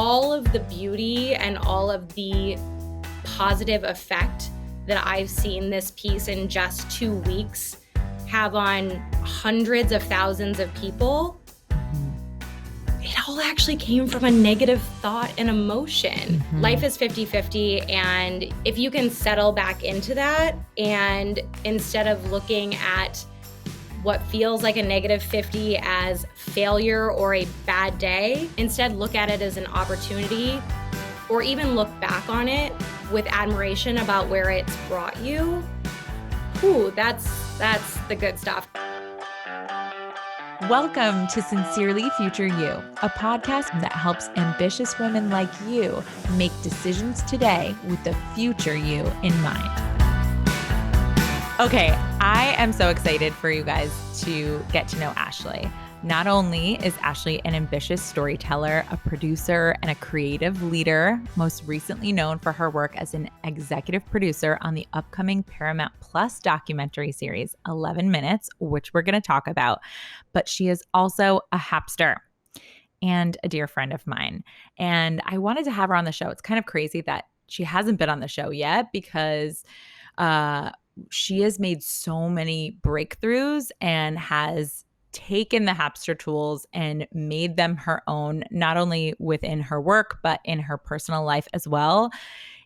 all of the beauty and all of the positive effect that I've seen this piece in just 2 weeks have on hundreds of thousands of people, it all actually came from a negative thought and emotion. Life is 50-50, and if you can settle back into that, and instead of looking at what feels like a negative 50 as failure or a bad day, instead look at it as an opportunity, or even look back on it with admiration about where it's brought you. Ooh, that's the good stuff. Welcome to Sincerely Future You, a podcast that helps ambitious women like you make decisions today with the future you in mind. Okay, I am so excited for you guys to get to know Ashley. Not only is Ashley an ambitious storyteller, a producer, and a creative leader, most recently known for her work as an executive producer on the upcoming Paramount Plus documentary series, 11 Minutes, which we're going to talk about, but she is also a Happster and a dear friend of mine. And I wanted to have her on the show. It's kind of crazy that she hasn't been on the show yet because she has made so many breakthroughs and has taken the Happster tools and made them her own, not only within her work, but in her personal life as well,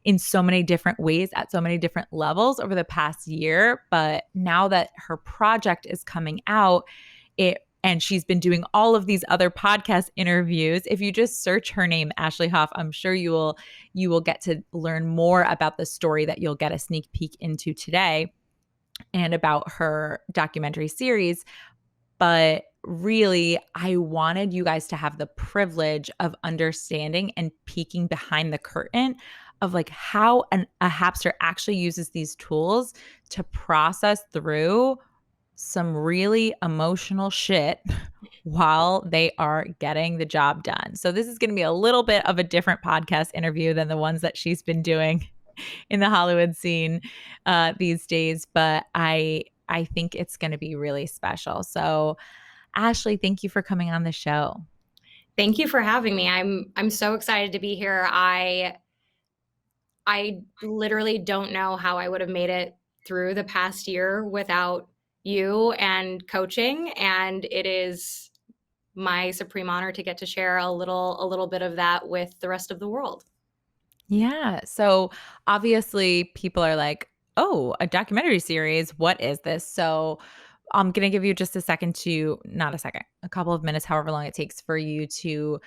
in so many different ways, at so many different levels over the past year. But now that her project is coming out, and she's been doing all of these other podcast interviews. If you just search her name, Ashley Hoff, I'm sure you will get to learn more about the story that you'll get a sneak peek into today and about her documentary series. But really, I wanted you guys to have the privilege of understanding and peeking behind the curtain of like how a Happster actually uses these tools to process through some really emotional shit while they are getting the job done. So this is going to be a little bit of a different podcast interview than the ones that she's been doing in the Hollywood scene these days, but I think it's going to be really special. So Ashley, thank you for coming on the show. Thank you for having me. I'm so excited to be here. I literally don't know how I would have made it through the past year without you and coaching, and it is my supreme honor to get to share a little bit of that with the rest of the world. Yeah. So obviously people are like, oh, a documentary series. What is this? So I'm going to give you just a couple of minutes, however long it takes for you to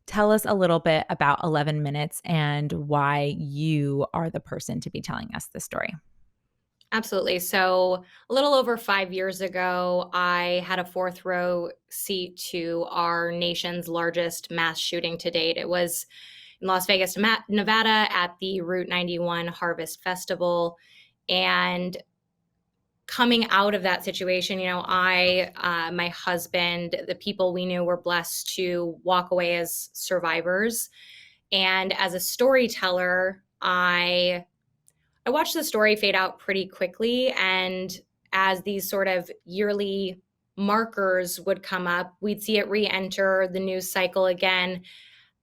tell us a little bit about 11 Minutes and why you are the person to be telling us this story. Absolutely. So a little over 5 years ago, I had a fourth row seat to our nation's largest mass shooting to date. It was in Las Vegas, Nevada at the Route 91 Harvest Festival. And coming out of that situation, my husband, the people we knew were blessed to walk away as survivors. And as a storyteller, I watched the story fade out pretty quickly. And as these sort of yearly markers would come up, we'd see it re-enter the news cycle again.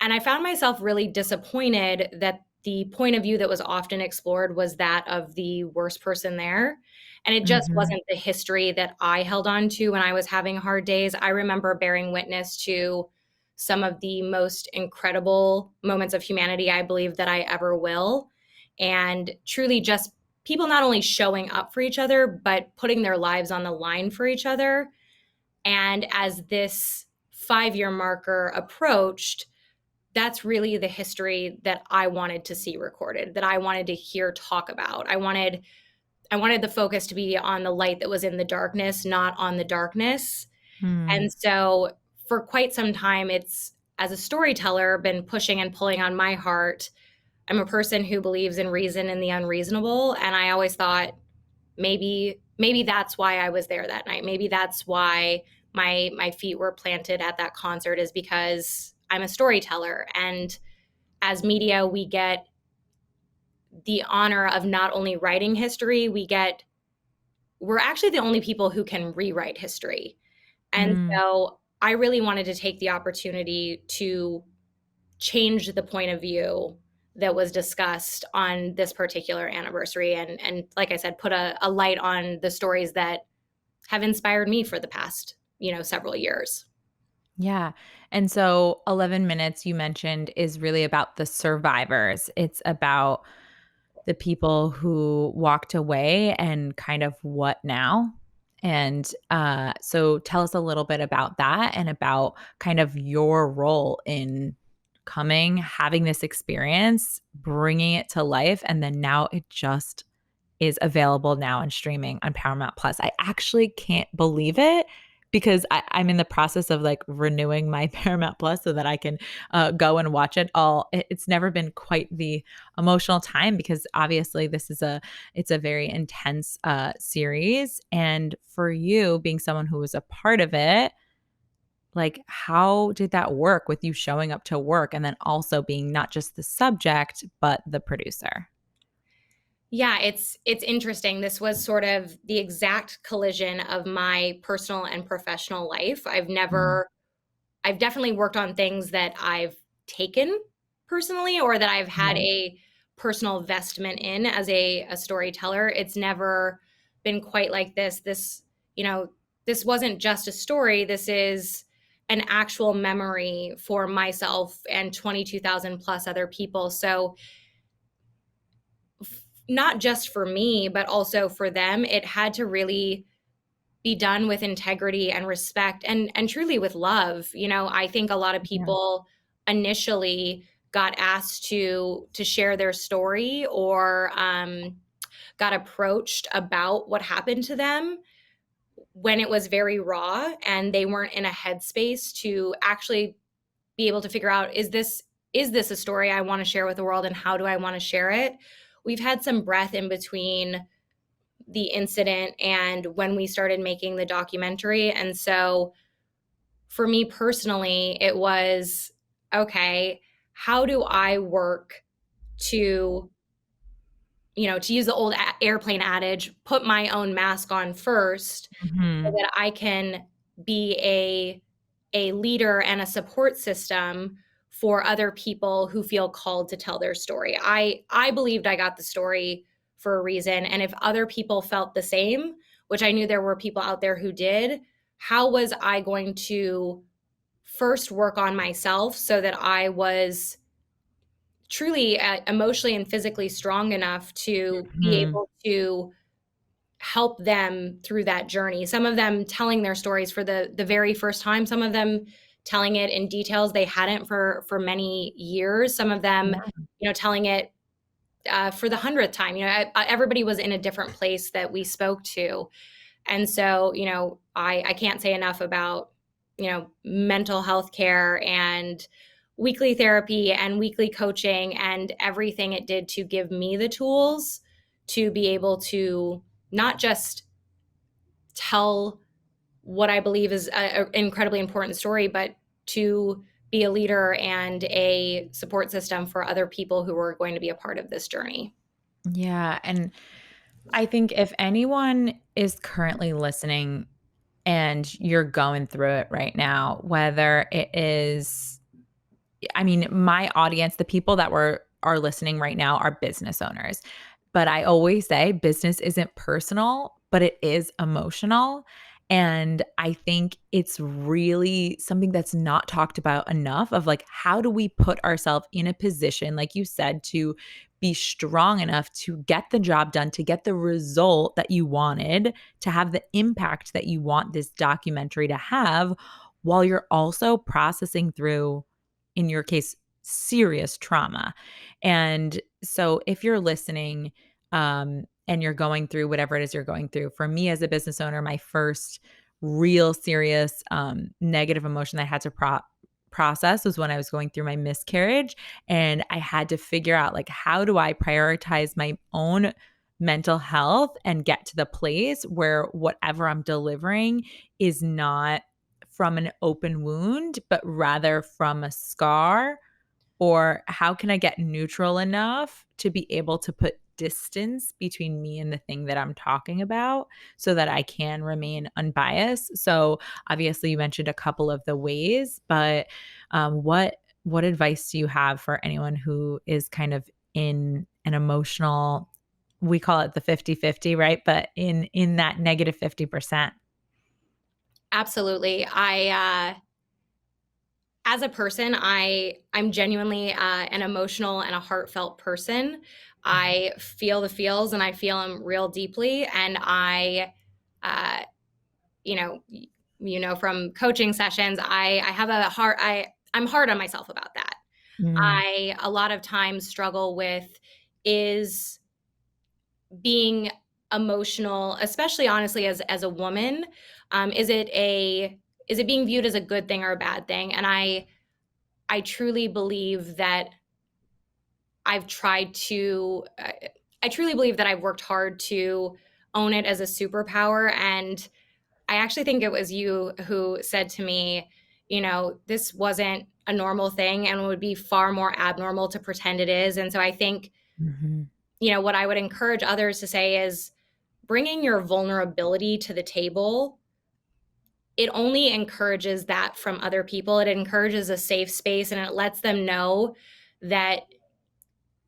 And I found myself really disappointed that the point of view that was often explored was that of the worst person there. And it just wasn't the history that I held on to when I was having hard days. I remember bearing witness to some of the most incredible moments of humanity I believe that I ever will. And truly just people not only showing up for each other, but putting their lives on the line for each other. And as this 5-year marker approached, that's really the history that I wanted to see recorded, that I wanted to hear talk about. I wanted the focus to be on the light that was in the darkness, not on the darkness. And so for quite some time, it's, as a storyteller, been pushing and pulling on my heart. I'm a person who believes in reason and the unreasonable. And I always thought maybe that's why I was there that night. Maybe that's why my feet were planted at that concert, is because I'm a storyteller. And as media, we get the honor of not only writing history, we're actually the only people who can rewrite history. And so I really wanted to take the opportunity to change the point of view that was discussed on this particular anniversary, and like I said, put a light on the stories that have inspired me for the past, several years. Yeah. And so 11 minutes you mentioned is really about the survivors. It's about the people who walked away and kind of what now. And so tell us a little bit about that and about kind of your role in coming, having this experience, bringing it to life. And then now it just is available now and streaming on Paramount Plus. I actually can't believe it because I'm in the process of like renewing my Paramount Plus so that I can go and watch it all. It's never been quite the emotional time because obviously it's a very intense series, and for you being someone who was a part of it, like how did that work with you showing up to work and then also being not just the subject but the producer? Yeah, it's interesting. This was sort of the exact collision of my personal and professional life. Mm, I've definitely worked on things that I've taken personally, or that I've had right. a personal investment in as a storyteller. It's never been quite like this. You know, this wasn't just a story. This is an actual memory for myself and 22,000 plus other people. So not just for me, but also for them, it had to really be done with integrity and respect, and truly with love. I think a lot of Yeah. people initially got asked to share their story, or got approached about what happened to them when it was very raw, and they weren't in a headspace to actually be able to figure out, is this a story I want to share with the world, and how do I want to share it. We've had some breath in between the incident and when we started making the documentary. And so for me personally, it was, okay, how do I work to, to use the old airplane adage, put my own mask on first, so Mhm. that I can be a leader and a support system for other people who feel called to tell their story. I believed I got the story for a reason, and if other people felt the same, which I knew there were people out there who did, how was I going to first work on myself so that I was truly emotionally and physically strong enough to be Mhm. able to help them through that journey. Some of them telling their stories for the very first time, some of them telling it in details they hadn't for many years, some of them, Yeah. telling it for the 100th time. Everybody was in a different place that we spoke to. And so, I can't say enough about, mental health care and weekly therapy and weekly coaching and everything it did to give me the tools to be able to not just tell what I believe is an incredibly important story, but to be a leader and a support system for other people who are going to be a part of this journey. Yeah, and I think if anyone is currently listening and you're going through it right now, whether it is, I mean, my audience, the people that are listening right now are business owners. But I always say business isn't personal, but it is emotional. And I think it's really something that's not talked about enough of like, how do we put ourselves in a position, like you said, to be strong enough to get the job done, to get the result that you wanted, to have the impact that you want this documentary to have, while you're also processing through, in your case, serious trauma. And so if you're listening, and you're going through whatever it is you're going through, for me as a business owner, my first real serious negative emotion that I had to process was when I was going through my miscarriage. And I had to figure out, like, how do I prioritize my own mental health and get to the place where whatever I'm delivering is not from an open wound, but rather from a scar? Or how can I get neutral enough to be able to put distance between me and the thing that I'm talking about so that I can remain unbiased? So, obviously, you mentioned a couple of the ways, but what what advice do you have for anyone who is kind of in an emotional, we call it the 50-50, right? But in that negative 50%. Absolutely. I as a person, I'm genuinely an emotional and a heartfelt person. I feel the feels and I feel them real deeply, and uh, you know, from coaching sessions, I have a heart. I'm hard on myself about that. Mm, I a lot of times struggle with is being emotional, especially honestly as a woman. Is it a is it being viewed as a good thing or a bad thing? And I truly believe that I've tried to. I truly believe that I've worked hard to own it as a superpower. And I actually think it was you who said to me, this wasn't a normal thing and would be far more abnormal to pretend it is. And so I think, mhm, what I would encourage others to say is bringing your vulnerability to the table. It only encourages that from other people. It encourages a safe space and it lets them know that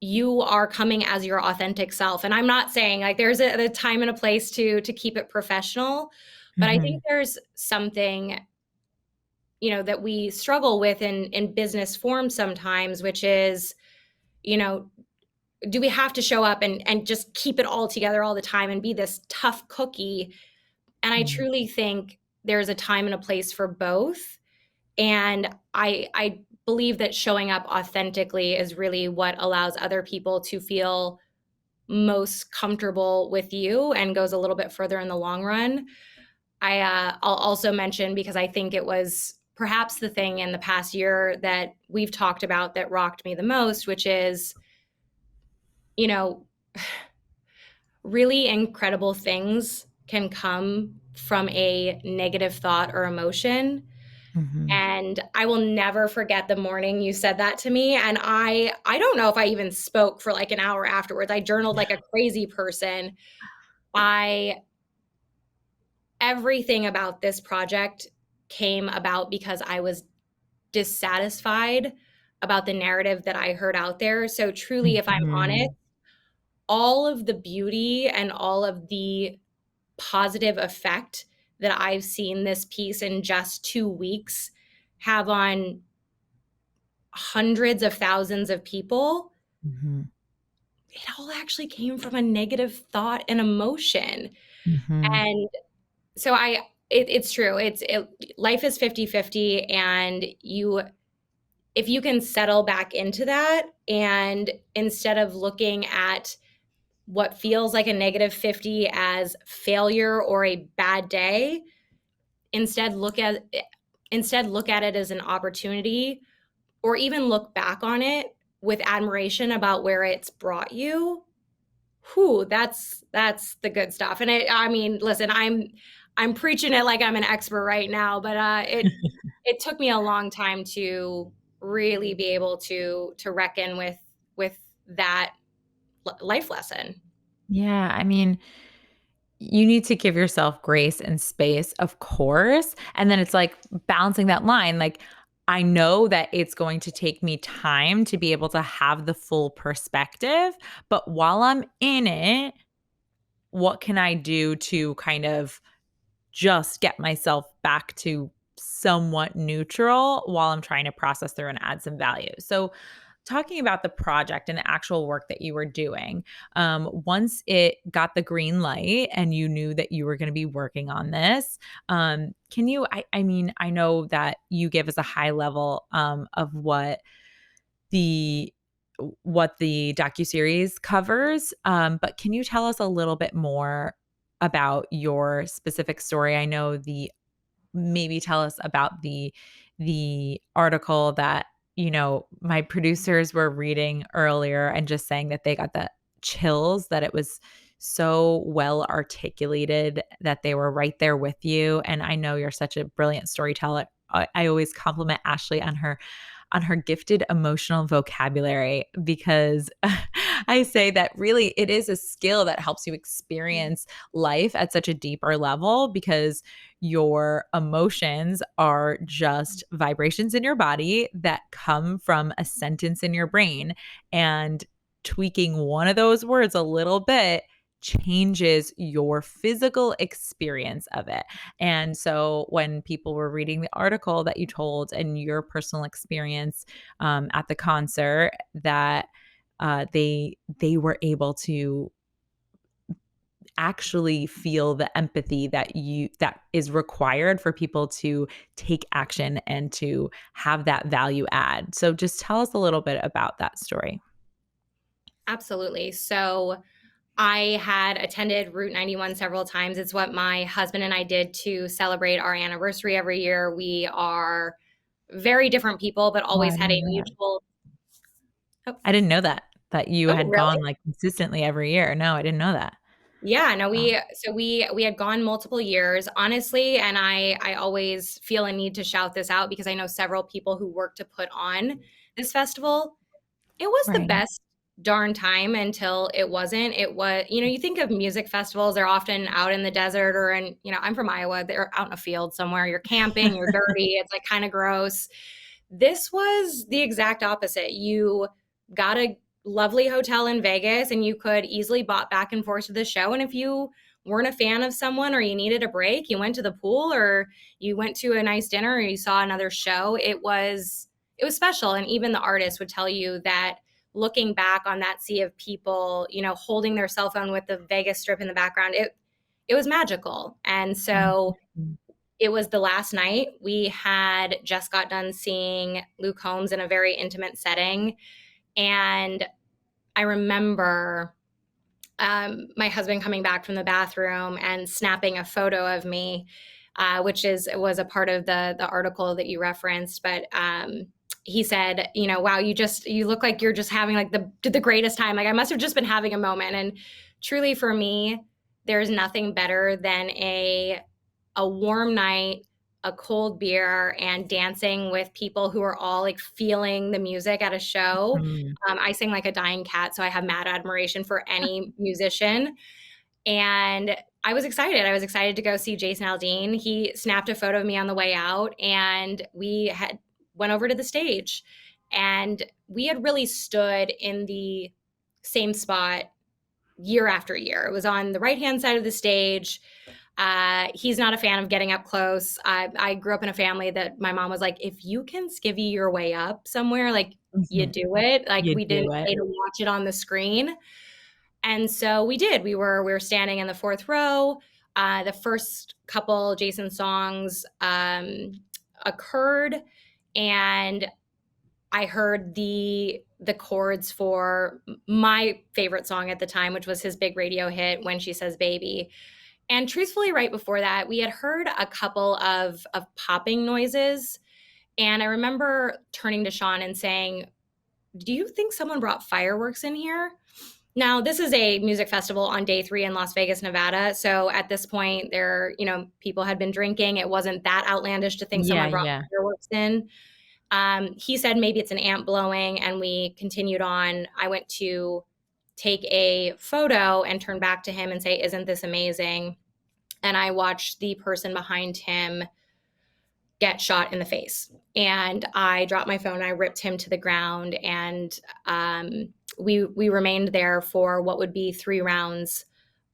you are coming as your authentic self. And I'm not saying like there's a time and a place to keep it professional, but I think mhm, there's something that we struggle with in business form sometimes, which is, you know, do we have to show up and just keep it all together all the time and be this tough cookie? And I mhm, truly think there's a time and a place for both. And I believe that showing up authentically is really what allows other people to feel most comfortable with you and goes a little bit further in the long run. I'll also mention, because I think it was perhaps the thing in the past year that we've talked about that rocked me the most, which is, you know, really incredible things can come from a negative thought or emotion. mhm. And I will never forget the morning you said that to me. And I don't know if I even spoke for like an hour afterwards. I journaled like a crazy person. I Everything about this project came about because I was dissatisfied about the narrative that I heard out there. So truly, if I'm honest, Mhm, all of the beauty and all of the positive effect that I've seen this piece in just 2 weeks have on hundreds of thousands of people, mhm, it all actually came from a negative thought and emotion. mhm, And so it's true. Life is 50-50, and if you can settle back into that, and instead of looking at what feels like a negative 50 as failure or a bad day, instead look at look at it as an opportunity, or even look back on it with admiration about where it's brought you. Whew, that's the good stuff. And I mean, listen, I'm preaching it like I'm an expert right now, but it took me a long time to really be able to reckon with that life lesson. Yeah, I mean, you need to give yourself grace and space, of course. And then it's like balancing that line. Like, I know that it's going to take me time to be able to have the full perspective, but while I'm in it, what can I do to kind of just get myself back to somewhat neutral while I'm trying to process through and add some value? So, talking about the project and the actual work that you were doing, once it got the green light and you knew that you were going to be working on this, can you? I mean, I know that you give us a high level of the what the docuseries covers, but can you tell us a little bit more about your specific story? I know the maybe tell us about the article that, my producers were reading earlier and just saying that they got the chills, that it was so well articulated, that they were right there with you. And I know you're such a brilliant storyteller. I always compliment Ashley on her gifted emotional vocabulary because I say that really it is a skill that helps you experience life at such a deeper level because your emotions are just vibrations in your body that come from a sentence in your brain. And tweaking one of those words a little bit changes your physical experience of it. And so when people were reading the article that you told and your personal experience at the concert, that they were able to actually feel the empathy that is required for people to take action and to have that value add. So just tell us a little bit about that story. Absolutely. So I had attended Route 91 several times. It's what my husband and I did to celebrate our anniversary every year. We are very different people, but Oh, I always had a didn't know that. mutual. Oh, I didn't know that you oh had really? gone like consistently every year. No, I didn't know that. Yeah, no, Wow. we had gone multiple years, honestly, and I always feel a need to shout this out because I know several people who work to put on this festival. It was the Right. best darn time until it wasn't. It was, you think of music festivals, they're often out in the desert or in, I'm from Iowa, they're out in a field somewhere. You're camping, you're dirty, it's like kind of gross. This was the exact opposite. You got a lovely hotel in Vegas and you could easily bop back and forth to the show. And if you weren't a fan of someone or you needed a break, you went to the pool or you went to a nice dinner or you saw another show. It was special. And even the artist would tell you that looking back on that sea of people, holding their cell phone with the Vegas Strip in the background, it was magical. And so Mhm. it was the last night. We had just got done seeing Luke Combs in a very intimate setting. And I remember my husband coming back from the bathroom and snapping a photo of me, which was a part of the article that you referenced. But he said, wow, you look like you're just having like the greatest time. Like I must have just been having a moment. And truly, for me, there's nothing better than a warm night, a cold beer, and dancing with people who are all like feeling the music at a show. Mhm. I sing like a dying cat, so I have mad admiration for any musician. And I was excited. I was excited to go see Jason Aldean. He snapped a photo of me on the way out, and we had went over to the stage. And we had really stood in the same spot year after year. It was on the right hand side of the stage. He's not a fan of getting up close. I grew up in a family that my mom was like, if you can skivvy your way up somewhere, like you Mhm. do it. Like You we didn't do it. pay to watch it on the screen. And so we did. We were standing in the fourth row. The first couple Jason songs occurred, and I heard the chords for my favorite song at the time, which was his big radio hit, "When She Says Baby." And truthfully, right before that, we had heard a couple of popping noises. And I remember turning to Sean and saying, do you think someone brought fireworks in here? Now, this is a music festival on day 3 in Las Vegas, Nevada. So at this point, people had been drinking. It wasn't that outlandish to think Yeah, someone brought yeah. fireworks in. He said maybe it's an ant blowing, and we continued on. I went to take a photo and turn back to him and say, isn't this amazing? And I watched the person behind him get shot in the face. And I dropped my phone, I ripped him to the ground, and we remained there for what would be 3 rounds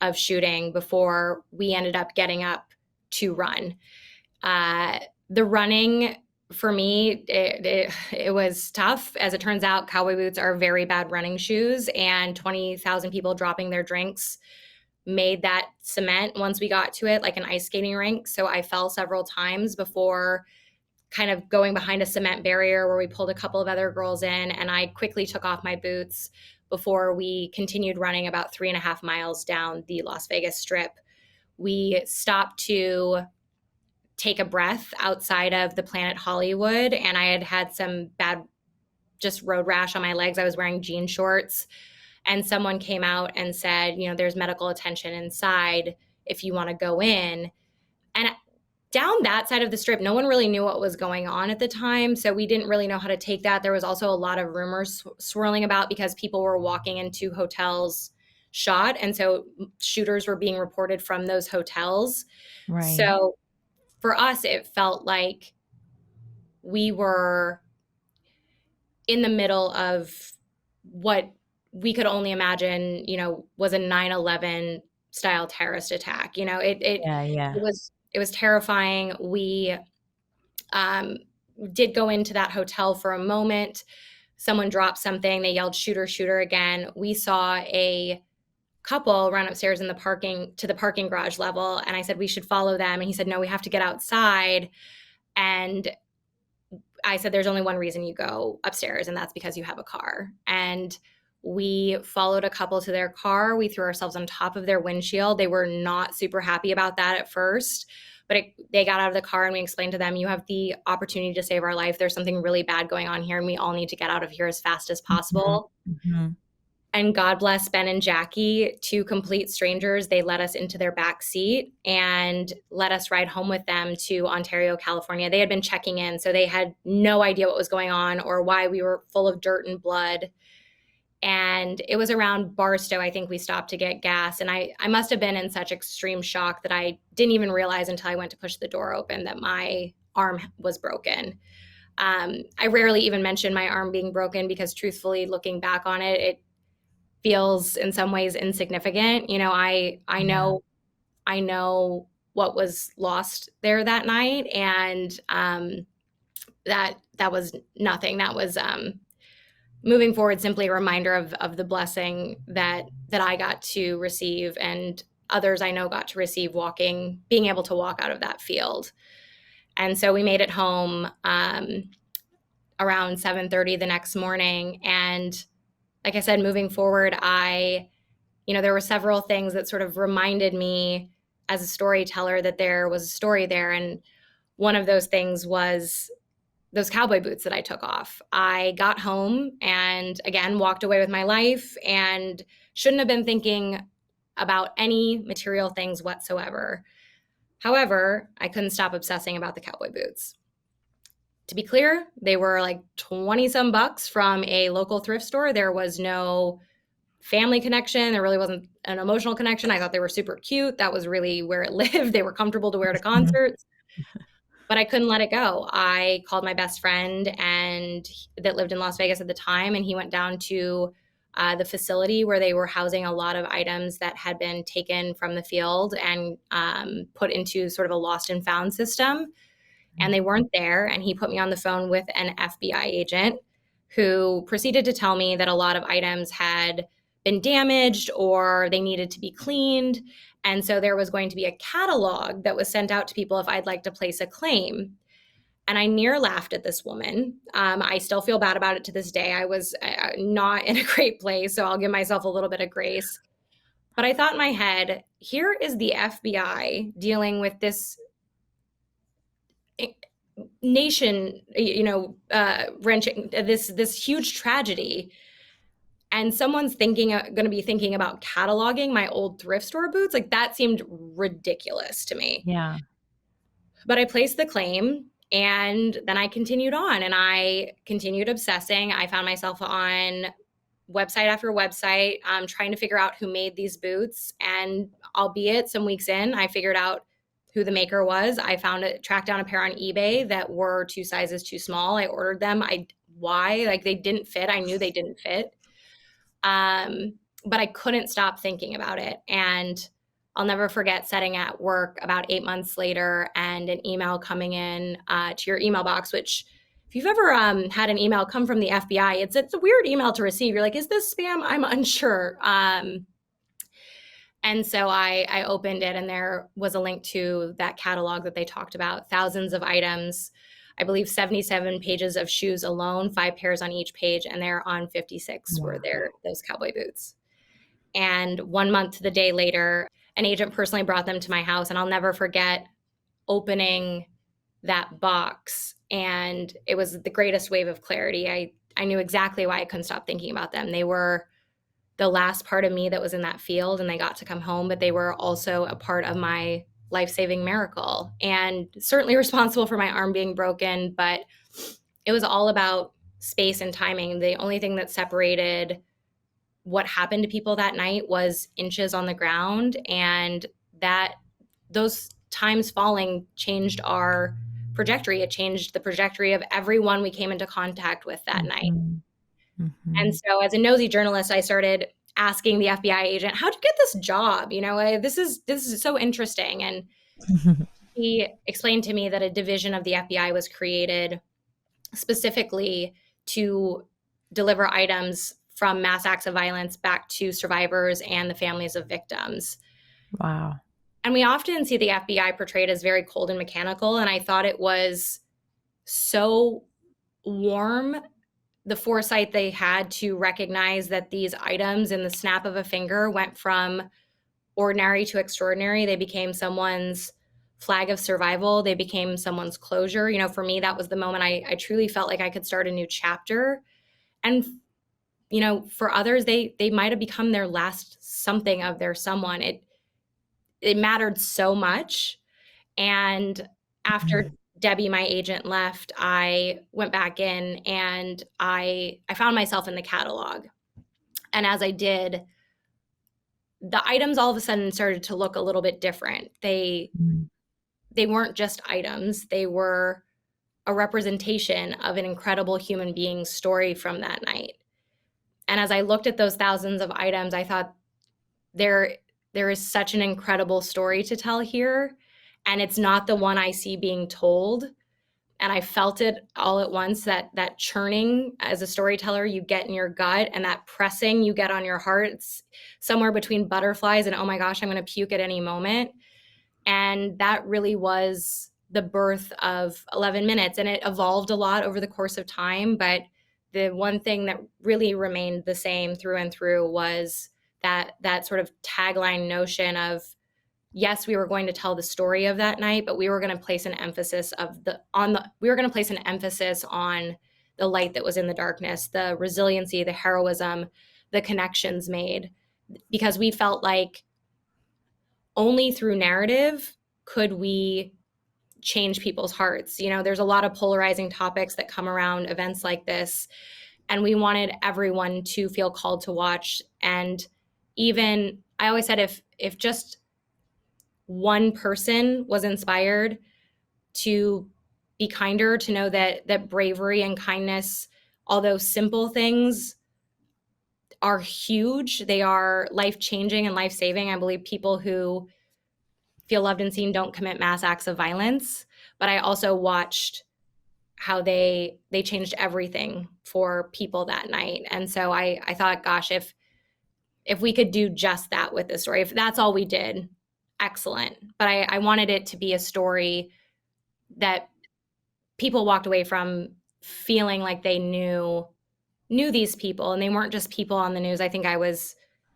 of shooting before we ended up getting up to run. The running for me, it was tough. As it turns out, cowboy boots are very bad running shoes, and 20,000 people dropping their drinks made that cement once we got to it like an ice skating rink. So I fell several times before kind of going behind a cement barrier where we pulled a couple of other girls in, and I quickly took off my boots before we continued running about 3.5 miles down the Las Vegas Strip. We stopped to take a breath outside of the Planet Hollywood, and I had had some bad just road rash on my legs. I was wearing jean shorts, and someone came out and said, there's medical attention inside if you want to go in. And Down that side of the strip, no one really knew what was going on at the time, so we didn't really know how to take that. There was also a lot of rumors swirling about because people were walking into hotels shot, and so shooters were being reported from those hotels. Right. So for us, it felt like we were in the middle of what we could only imagine, was a 9/11 style terrorist attack. Yeah, yeah. It was terrifying. We um, did go into that hotel for a moment. Someone dropped something. They yelled, "Shooter, shooter!" again. We saw a couple run upstairs in the parking garage level, and I said we should follow them. And he said, "No, we have to get outside." And I said, "There's only one reason you go upstairs, and that's because you have a car." And we followed a couple to their car. We threw ourselves on top of their windshield. They were not super happy about that at first, but they got out of the car and we explained to them, "You have the opportunity to save our life. There's something really bad going on here, and we all need to get out of here as fast as Mhm, possible." mhm. And God bless Ben and Jackie, two complete strangers. They let us into their back seat and let us ride home with them to Ontario, California. They had been checking in, so they had no idea what was going on or why we were full of dirt and blood. And it was around Barstow, I think we stopped to get gas. And I must have been in such extreme shock that I didn't even realize until I went to push the door open that my arm was broken. I rarely even mention my arm being broken because, truthfully, looking back on it, it feels in some ways insignificant. I Yeah, know what was lost there that night, and that was nothing. That was moving forward, simply a reminder of the blessing that I got to receive, and others I know got to receive, being able to walk out of that field. And so we made it home around 7:30 the next morning, and like I said, moving forward, there were several things that sort of reminded me as a storyteller that there was a story there. And one of those things was those cowboy boots that I took off. I got home and again walked away with my life and shouldn't have been thinking about any material things whatsoever. However, I couldn't stop obsessing about the cowboy boots. To be clear, they were like 20 some bucks from a local thrift store. There was no family connection. There really wasn't an emotional connection. I thought they were super cute. That was really where it lived. They were comfortable to wear to mhm. concerts, but I couldn't let it go. I called my best friend and that lived in Las Vegas at the time, and he went down to the facility where they were housing a lot of items that had been taken from the field and put into sort of a lost and found system, and they weren't there. And he put me on the phone with an FBI agent who proceeded to tell me that a lot of items had been damaged or they needed to be cleaned. And so there was going to be a catalog that was sent out to people if I'd like to place a claim. And I near laughed at this woman. I still feel bad about it to this day. I was not in a great place, so I'll give myself a little bit of grace. But I thought in my head, here is the FBI dealing with this nation, wrenching, this huge tragedy, and someone's going to be thinking about cataloging my old thrift store boots. Like, that seemed ridiculous to me. Yeah. But I placed the claim, and then I continued on, and I continued obsessing. I found myself on website after website, trying to figure out who made these boots. And albeit some weeks in, I figured out who the maker was. I tracked down a pair on eBay that were 2 sizes too small. I ordered them. Why? Like, they didn't fit. I knew they didn't fit. But I couldn't stop thinking about it. And I'll never forget setting at work about 8 months later and an email coming in to your email box, which, if you've ever had an email come from the FBI, it's a weird email to receive. You're like, is this spam? I'm unsure. And so I opened it, and there was a link to that catalog that they talked about, thousands of items, I believe 77 pages of shoes alone, 5 pairs on each page, and there on 56 were Wow. those cowboy boots. And 1 month to the day later, an agent personally brought them to my house, and I'll never forget opening that box. And it was the greatest wave of clarity. I knew exactly why I couldn't stop thinking about them. They were the last part of me that was in that field, and they got to come home, but they were also a part of my life-saving miracle, and certainly responsible for my arm being broken, but it was all about space and timing. The only thing that separated what happened to people that night was inches on the ground, and that those times falling changed our trajectory. It changed the trajectory of everyone we came into contact with that night. Mhm. And Mhm. so as a nosy journalist, I started asking the FBI agent, "How'd you get this job? This is so interesting." And he explained to me that a division of the FBI was created specifically to deliver items from mass acts of violence back to survivors and the families of victims. Wow. And we often see the FBI portrayed as very cold and mechanical, and I thought it was so warm, the foresight they had to recognize that these items in the snap of a finger went from ordinary to extraordinary. They became someone's flag of survival. They became someone's closure. For me, that was the moment I truly felt like I could start a new chapter. And for others, they might have become their last something of their someone. It mattered so much. And after Mhm. Debbie, my agent, left, I went back in and I found myself in the catalog. And as I did, the items all of a sudden started to look a little bit different. Mhm. They weren't just items. They were a representation of an incredible human being's story from that night. And as I looked at those thousands of items, I thought there there is such an incredible story to tell here, and it's not the one I see being told. And I felt it all at once, that churning as a storyteller you get in your gut, and that pressing you get on your heart. It's somewhere between butterflies and, oh my gosh, I'm going to puke at any moment. And that really was the birth of 11 minutes, and it evolved a lot over the course of time, but the one thing that really remained the same through and through was that sort of tagline notion of, yes, we were going to tell the story of that night, but we were going to place an emphasis on the light that was in the darkness, the resiliency, the heroism, the connections made, because we felt like only through narrative could we change people's hearts. There's a lot of polarizing topics that come around events like this, and we wanted everyone to feel called to watch. And even I always said, if just one person was inspired to be kinder, to know that bravery and kindness, although simple things, are huge. They are life changing and life saving. I believe people who feel loved and seen don't commit mass acts of violence. But I also watched how they changed everything for people that night. And so I thought, gosh, if we could do just that with this story, if that's all we did, excellent. But I wanted it to be a story that people walked away from feeling like they knew these people, and they weren't just people on the news.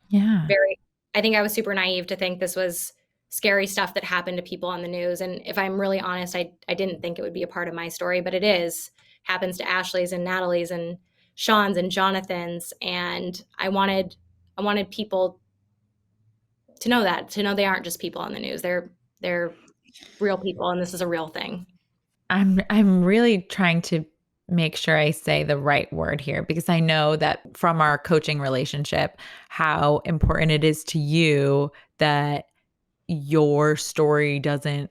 Yeah. Very I think I was super naive to think this was scary stuff that happened to people on the news, and if I'm really honest, I didn't think it would be a part of my story, but it is. Happens to Ashley's and Natalie's and Sean's and Jonathan's, and I wanted people to know that, to know they aren't just people on the news. They're real people, and this is a real thing. I'm really trying to make sure I say the right word here because I know that from our coaching relationship how important it is to you that your story doesn't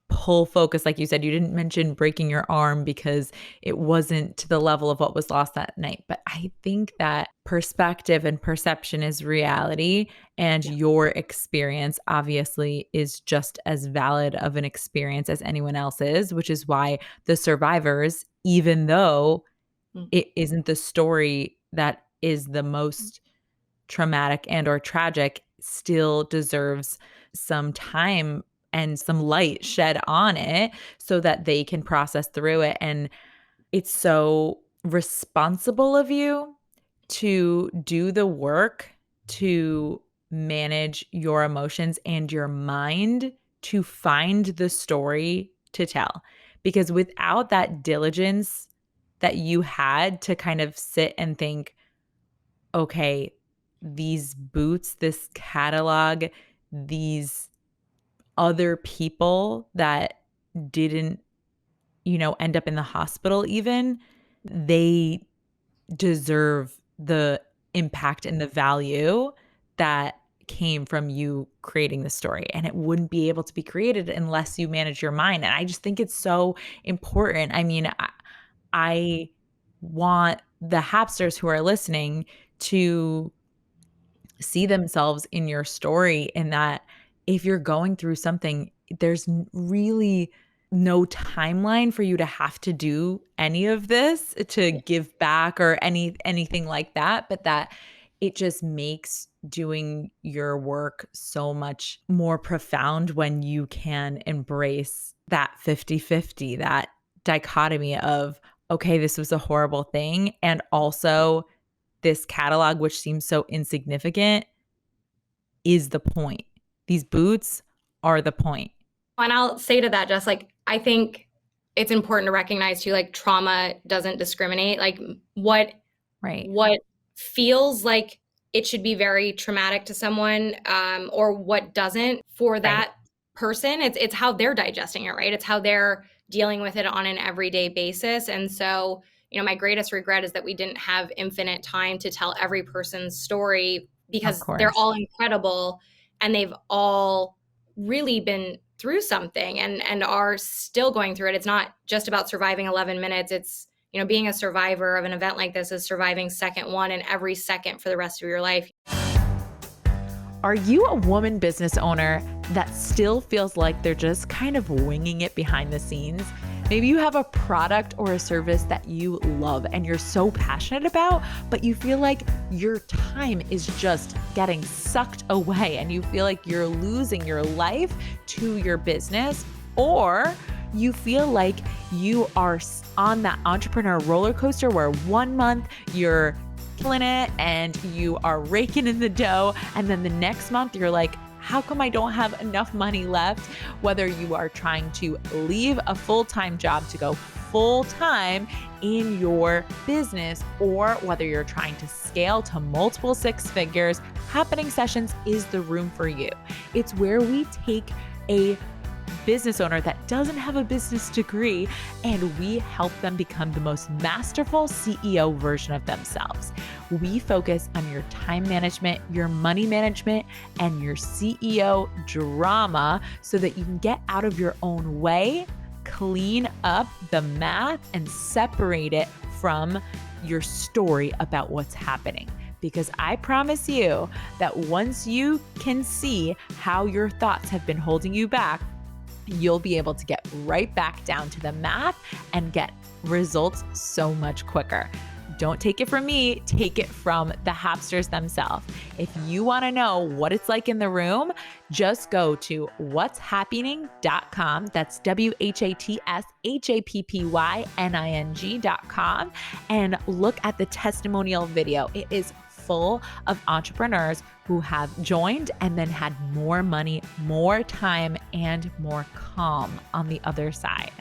pull focus. Like you said, you didn't mention breaking your arm because it wasn't to the level of what was lost that night. But I think that perspective and perception is reality. And Yeah. your experience obviously is just as valid of an experience as anyone else's, which is why the survivors, even though Mm. it isn't the story that is the most traumatic and or tragic, still deserves some time and some light shed on it so that they can process through it. And it's so responsible of you to do the work to manage your emotions and your mind to find the story to tell. Because without that diligence that you had to kind of sit and think, okay, these boots, this catalog, these other people that didn't, end up in the hospital even, they deserve the impact and the value that came from you creating the story. And it wouldn't be able to be created unless you manage your mind. And I just think it's so important. I mean, I want the Happsters who are listening to see themselves in your story, and that if you're going through something, there's really no timeline for you to have to do any of this to give back or anything like that, but that it just makes doing your work so much more profound when you can embrace that 50-50, that dichotomy of, okay, this was a horrible thing, and also this catalog, which seems so insignificant, is the point. These boots are the point. And I'll say to that, just like, I think it's important to recognize too, like, trauma doesn't discriminate. Like, what feels like it should be very traumatic to someone, or what doesn't for that person, it's how they're digesting it, right? It's how they're dealing with it on an everyday basis. And so, my greatest regret is that we didn't have infinite time to tell every person's story, because they're all incredible and they've all really been through something and are still going through it. It's not just about surviving 11 minutes. It's, being a survivor of an event like this is surviving second one and every second for the rest of your life. Are you a woman business owner that still feels like they're just kind of winging it behind the scenes? Maybe you have a product or a service that you love and you're so passionate about, but you feel like your time is just getting sucked away and you feel like you're losing your life to your business, or you feel like you are on that entrepreneur roller coaster where 1 month you're killing it and you are raking in the dough, and then the next month you're like, how come I don't have enough money left? Whether you are trying to leave a full-time job to go full-time in your business, or whether you're trying to scale to multiple six figures, Happening Sessions is the room for you. It's where we take a business owner that doesn't have a business degree and we help them become the most masterful CEO version of themselves. We focus on your time management, your money management, and your CEO drama so that you can get out of your own way, clean up the math, and separate it from your story about what's happening. Because I promise you that once you can see how your thoughts have been holding you back, you'll be able to get right back down to the math and get results so much quicker. Don't take it from me, take it from the Happsters themselves. If you want to know what it's like in the room, just go to what'shappyning.com. That's WHATSHAPPYNING.com and look at the testimonial video. It is full of entrepreneurs who have joined and then had more money, more time, and more calm on the other side.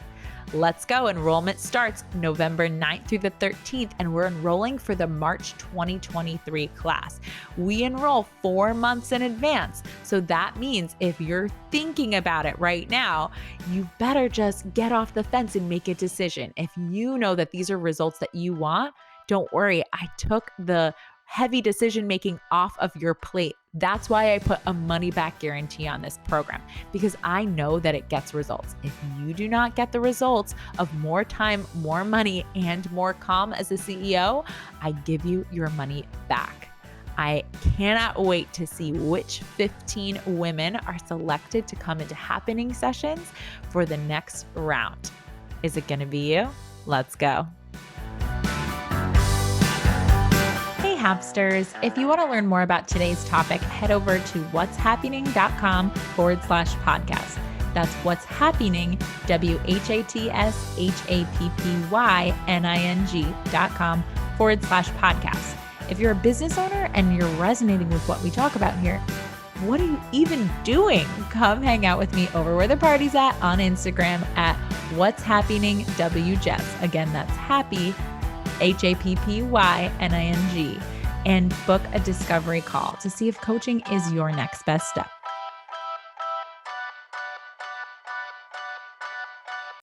Let's go. Enrollment starts November 9th through the 13th, and we're enrolling for the March 2023 class. We enroll 4 months in advance. So that means if you're thinking about it right now, you better just get off the fence and make a decision. If you know that these are results that you want, don't worry. I took the heavy decision-making off of your plate. That's why I put a money-back guarantee on this program, because I know that it gets results. If you do not get the results of more time, more money, and more calm as a CEO, I give you your money back. I cannot wait to see which 15 women are selected to come into Happening Sessions for the next round. Is it going to be you? Let's go. Happsters. If you want to learn more about today's topic, head over to what'shappyning.com/podcast. That's what's happening, WHATSHAPPYNING.com/podcast. If you're a business owner and you're resonating with what we talk about here, what are you even doing? Come hang out with me over where the party's at on Instagram at What's Happening WJess. Again, that's happy, HAPPYNING, and book a discovery call to see if coaching is your next best step.